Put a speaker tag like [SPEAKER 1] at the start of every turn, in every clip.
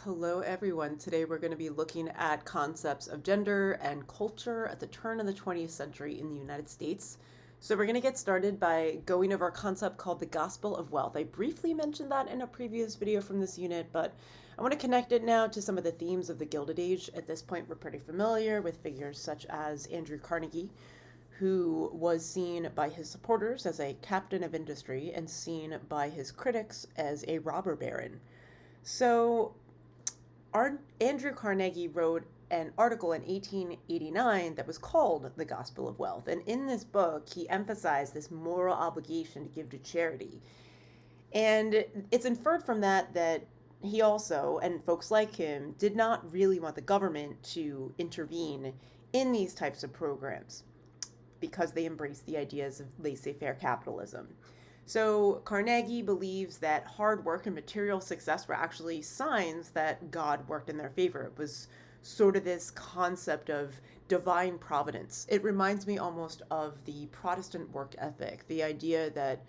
[SPEAKER 1] Hello, everyone. Today we're going to be looking at concepts of gender and culture at the turn of the 20th century in the United States. So, we're going to get started by going over a concept called the Gospel of Wealth. I briefly mentioned that in a previous video from this unit, but I want to connect it now to some of the themes of the Gilded Age. At this point, we're pretty familiar with figures such as Andrew Carnegie, who was seen by his supporters as a captain of industry and seen by his critics as a robber baron. So, Andrew Carnegie wrote an article in 1889 that was called The Gospel of Wealth. And in this book, he emphasized this moral obligation to give to charity. And it's inferred from that he also, and folks like him, did not really want the government to intervene in these types of programs because they embraced the ideas of laissez-faire capitalism. So Carnegie believes that hard work and material success were actually signs that God worked in their favor. It was sort of this concept of divine providence. It reminds me almost of the Protestant work ethic, the idea that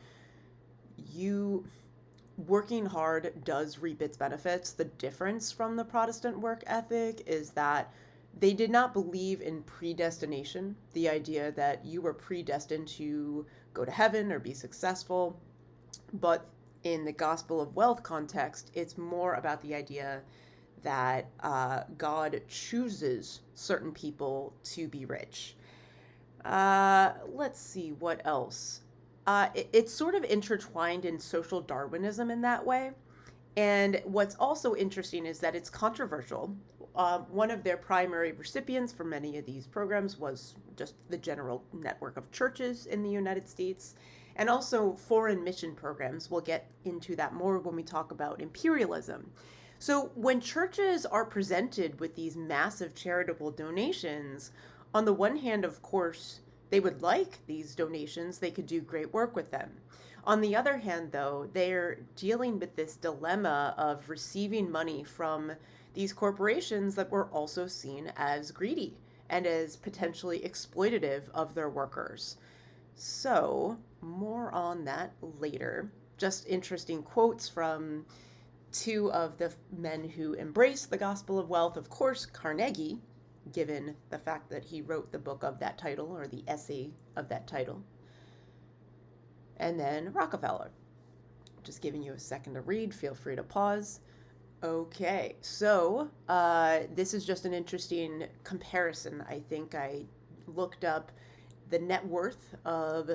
[SPEAKER 1] working hard does reap its benefits. The difference from the Protestant work ethic is that they did not believe in predestination, the idea that you were predestined to go to heaven or be successful. But in the Gospel of Wealth context, it's more about the idea that God chooses certain people to be rich. Let's see, what else? It's sort of intertwined in social Darwinism in that way. And what's also interesting is that it's controversial. One of their primary recipients for many of these programs was just the general network of churches in the United States, and also foreign mission programs. We'll get into that more when we talk about imperialism. So when churches are presented with these massive charitable donations, on the one hand, of course, they would like these donations. They could do great work with them. On the other hand, though, they're dealing with this dilemma of receiving money from these corporations that were also seen as greedy and as potentially exploitative of their workers. So, more on that later. Just interesting quotes from two of the men who embraced the Gospel of Wealth. Of course, Carnegie, given the fact that he wrote the book of that title, or the essay of that title. And then Rockefeller. Just giving you a second to read. Feel free to pause. Okay, so this is just an interesting comparison. I think I looked up the net worth of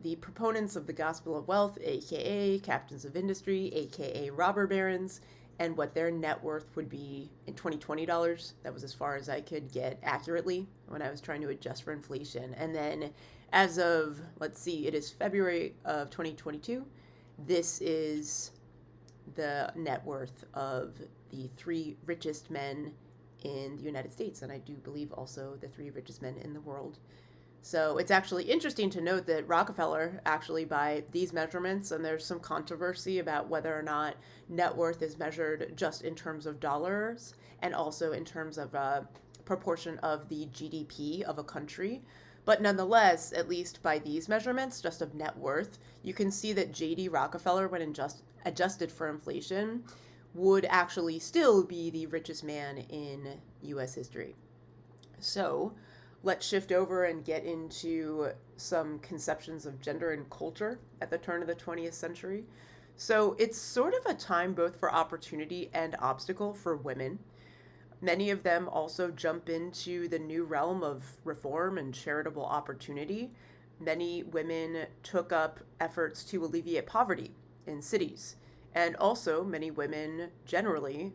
[SPEAKER 1] the proponents of the Gospel of Wealth, aka captains of industry, aka robber barons, and what their net worth would be in 2020 dollars. That was as far as I could get accurately when I was trying to adjust for inflation. And then as of, let's see, it is February of 2022. This is the net worth of the three richest men in the United States, and I do believe also the three richest men in the world. So it's actually interesting to note that Rockefeller, actually by these measurements, and there's some controversy about whether or not net worth is measured just in terms of dollars and also in terms of a proportion of the GDP of a country. But nonetheless, at least by these measurements, just of net worth, you can see that J.D. Rockefeller, when adjusted for inflation, would actually still be the richest man in U.S. history. So let's shift over and get into some conceptions of gender and culture at the turn of the 20th century. So it's sort of a time both for opportunity and obstacle for women. Many of them also jump into the new realm of reform and charitable opportunity. Many women took up efforts to alleviate poverty in cities. And also, many women generally,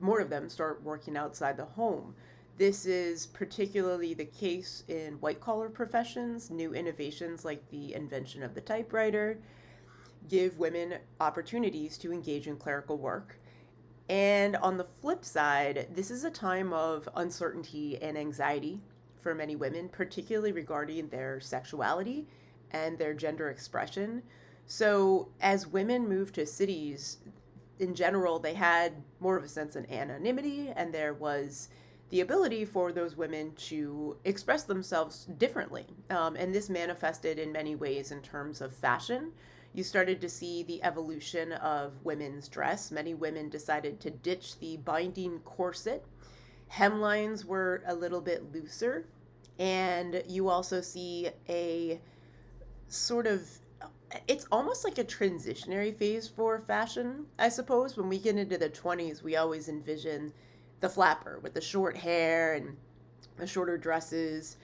[SPEAKER 1] more of them start working outside the home. This is particularly the case in white-collar professions. New innovations like the invention of the typewriter give women opportunities to engage in clerical work. And on the flip side, this is a time of uncertainty and anxiety for many women, particularly regarding their sexuality and their gender expression. So as women moved to cities, in general, they had more of a sense of anonymity, and there was the ability for those women to express themselves differently. And this manifested in many ways in terms of fashion. You started to see the evolution of women's dress. Many women decided to ditch the binding corset. Hemlines were a little bit looser. And you also see a sort of, it's almost like a transitionary phase for fashion, I suppose. When we get into the 20s, we always envision the flapper with the short hair and the shorter dresses.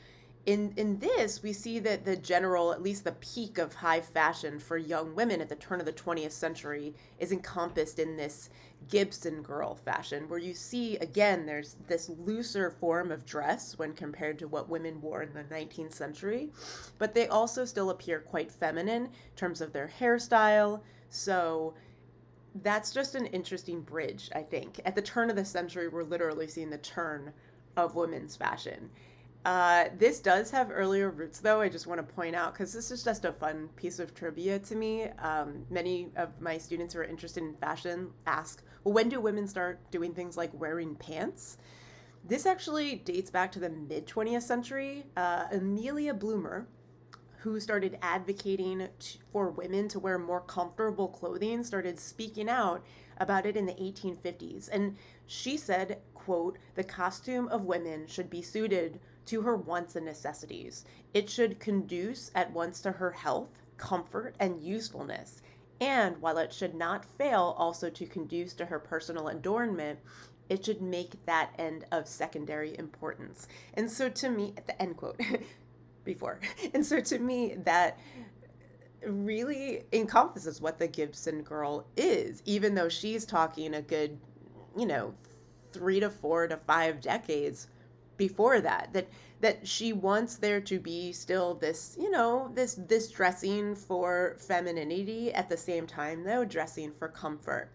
[SPEAKER 1] In this, we see that the general, at least the peak of high fashion for young women at the turn of the 20th century is encompassed in this Gibson girl fashion, where you see, again, there's this looser form of dress when compared to what women wore in the 19th century, but they also still appear quite feminine in terms of their hairstyle. So that's just an interesting bridge, I think. At the turn of the century, we're literally seeing the turn of women's fashion. This does have earlier roots, though. I just want to point out, because this is just a fun piece of trivia to me. Many of my students who are interested in fashion ask, well, when do women start doing things like wearing pants? This actually dates back to the mid 20th century. Amelia Bloomer, who started advocating for women to wear more comfortable clothing, started speaking out about it in the 1850s. And she said, quote, "The costume of women should be suited to her wants and necessities. It should conduce at once to her health, comfort, and usefulness. And while it should not fail also to conduce to her personal adornment, it should make that end of secondary importance." And so to me, at the end quote, before. And so to me, that really encompasses what the Gibson girl is, even though she's talking a good, 3 to 4 to 5 decades before that she wants there to be still this, this dressing for femininity at the same time, though, dressing for comfort.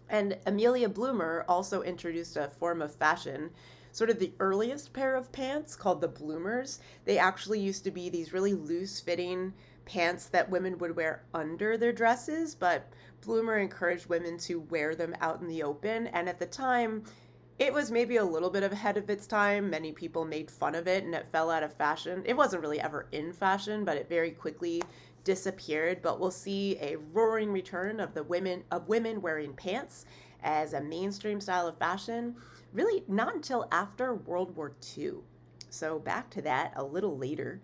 [SPEAKER 1] And Amelia Bloomer also introduced a form of fashion, sort of the earliest pair of pants called the bloomers. They actually used to be these really loose-fitting pants that women would wear under their dresses, but Bloomer encouraged women to wear them out in the open. And at the time, it was maybe a little bit ahead of its time. Many people made fun of it and it fell out of fashion. It wasn't really ever in fashion, but it very quickly disappeared. But we'll see a roaring return of women wearing pants as a mainstream style of fashion, really not until after World War II. So back to that a little later.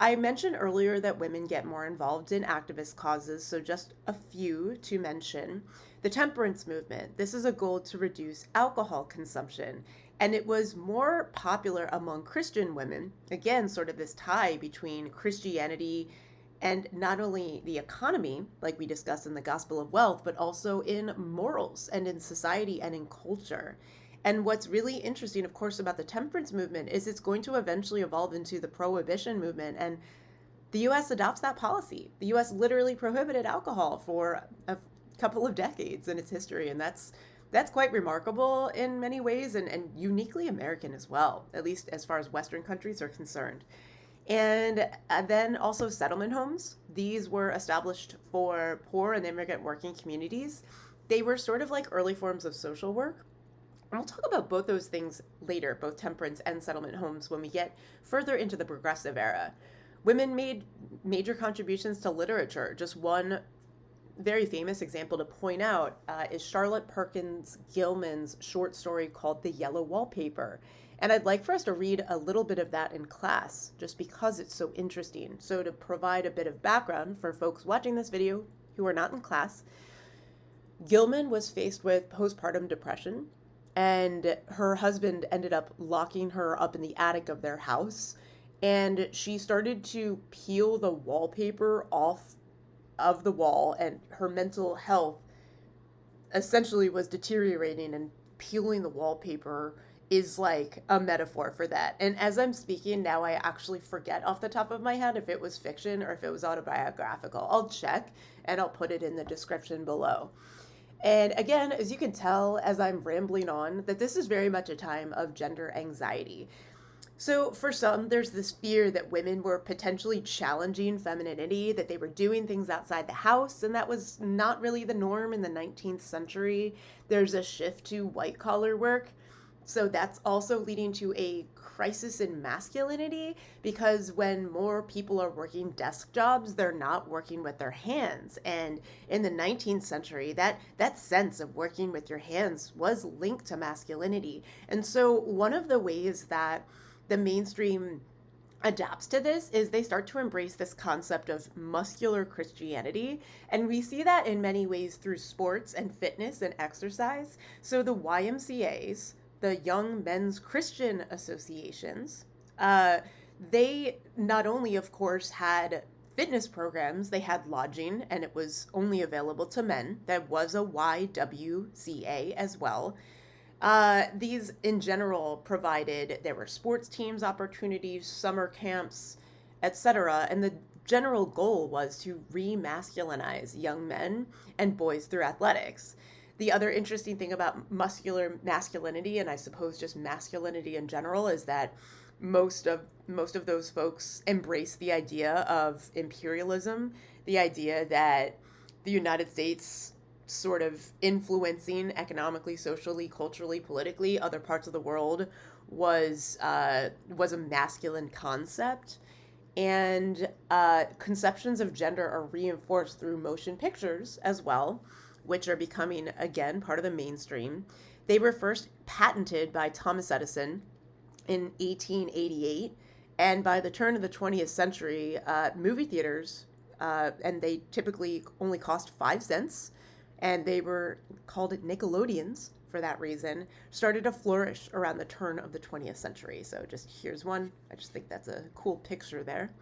[SPEAKER 1] I mentioned earlier that women get more involved in activist causes, so just a few to mention. The temperance movement. This is a goal to reduce alcohol consumption, and it was more popular among Christian women. Again, sort of this tie between Christianity and not only the economy, like we discussed in the Gospel of Wealth, but also in morals and in society and in culture. And what's really interesting, of course, about the temperance movement is it's going to eventually evolve into the prohibition movement. And the U.S. adopts that policy. The U.S. literally prohibited alcohol for a couple of decades in its history. And that's quite remarkable in many ways and uniquely American as well, at least as far as Western countries are concerned. And then also settlement homes. These were established for poor and immigrant working communities. They were sort of like early forms of social work. And we'll talk about both those things later, both temperance and settlement homes, when we get further into the progressive era. Women made major contributions to literature. Just one very famous example to point out is Charlotte Perkins Gilman's short story called The Yellow Wallpaper. And I'd like for us to read a little bit of that in class, just because it's so interesting. So to provide a bit of background for folks watching this video who are not in class, Gilman was faced with postpartum depression, and her husband ended up locking her up in the attic of their house, and she started to peel the wallpaper off of the wall, and her mental health essentially was deteriorating, and peeling the wallpaper is like a metaphor for that. And as I'm speaking now, I actually forget off the top of my head if it was fiction or if it was autobiographical. I'll check and I'll put it in the description below. And again, as you can tell as I'm rambling on, that this is very much a time of gender anxiety. So for some, there's this fear that women were potentially challenging femininity, that they were doing things outside the house, and that was not really the norm in the 19th century. There's a shift to white-collar work. So that's also leading to a crisis in masculinity, because when more people are working desk jobs, they're not working with their hands. And in the 19th century, that sense of working with your hands was linked to masculinity. And so one of the ways that the mainstream adapts to this is they start to embrace this concept of muscular Christianity. And we see that in many ways through sports and fitness and exercise. So the YMCAs, the Young Men's Christian Associations, they not only, of course, had fitness programs, they had lodging, and it was only available to men. That was a YWCA as well. These in general provided, there were sports teams opportunities, summer camps, etc. And the general goal was to re-masculinize young men and boys through athletics. The other interesting thing about muscular masculinity, and I suppose just masculinity in general, is that most of those folks embrace the idea of imperialism, the idea that the United States sort of influencing economically, socially, culturally, politically other parts of the world was a masculine concept. And conceptions of gender are reinforced through motion pictures as well, which are becoming, again, part of the mainstream. They were first patented by Thomas Edison in 1888. And by the turn of the 20th century, movie theaters, and they typically only cost 5 cents, and they were called Nickelodeons for that reason, started to flourish around the turn of the 20th century. So just here's one. I just think that's a cool picture there.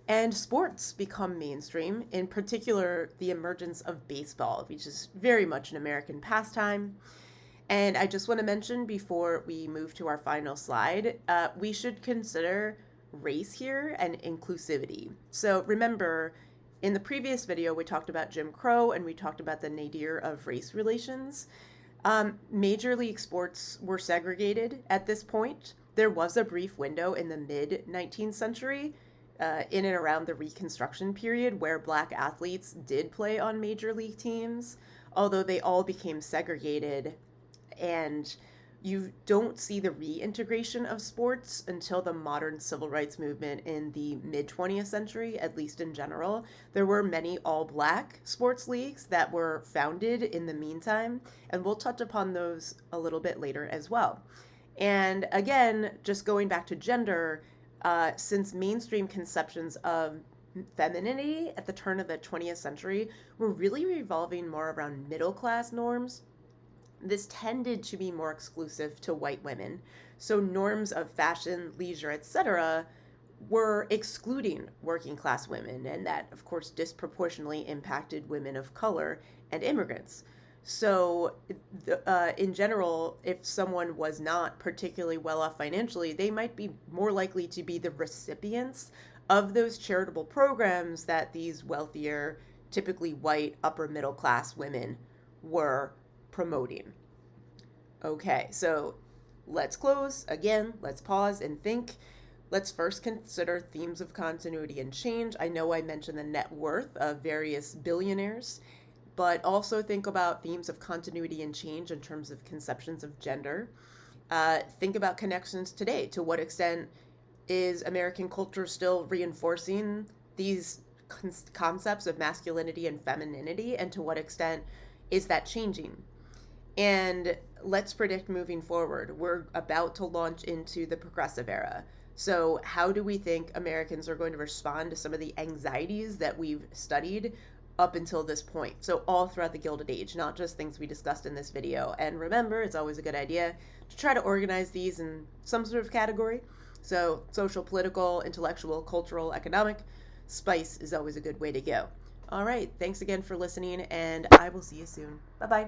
[SPEAKER 1] And sports become mainstream, in particular the emergence of baseball, which is very much an American pastime. And I just want to mention before we move to our final slide, we should consider race here and inclusivity. So remember, in the previous video, we talked about Jim Crow and we talked about the nadir of race relations. Major league sports were segregated at this point. There was a brief window in the mid-19th century, in and around the Reconstruction period, where Black athletes did play on major league teams, although they all became segregated, and you don't see the reintegration of sports until the modern civil rights movement in the mid-20th century, at least in general. There were many all-Black sports leagues that were founded in the meantime, and we'll touch upon those a little bit later as well. And again, just going back to gender, since mainstream conceptions of femininity at the turn of the 20th century were really revolving more around middle-class norms, this tended to be more exclusive to white women. So norms of fashion, leisure, etc. were excluding working class women, and that, of course, disproportionately impacted women of color and immigrants. So in general, if someone was not particularly well off financially, they might be more likely to be the recipients of those charitable programs that these wealthier, typically white, upper middle class women were promoting. Okay, so let's close. Again, let's pause and think. Let's first consider themes of continuity and change. I know I mentioned the net worth of various billionaires, but also think about themes of continuity and change in terms of conceptions of gender. Think about connections today. To what extent is American culture still reinforcing these concepts of masculinity and femininity, and to what extent is that changing? And let's predict moving forward. We're about to launch into the progressive era. So how do we think Americans are going to respond to some of the anxieties that we've studied up until this point? So all throughout the Gilded Age, not just things we discussed in this video. And remember, it's always a good idea to try to organize these in some sort of category. So social, political, intellectual, cultural, economic. Spice is always a good way to go. All right, thanks again for listening, and I will see you soon. Bye-bye.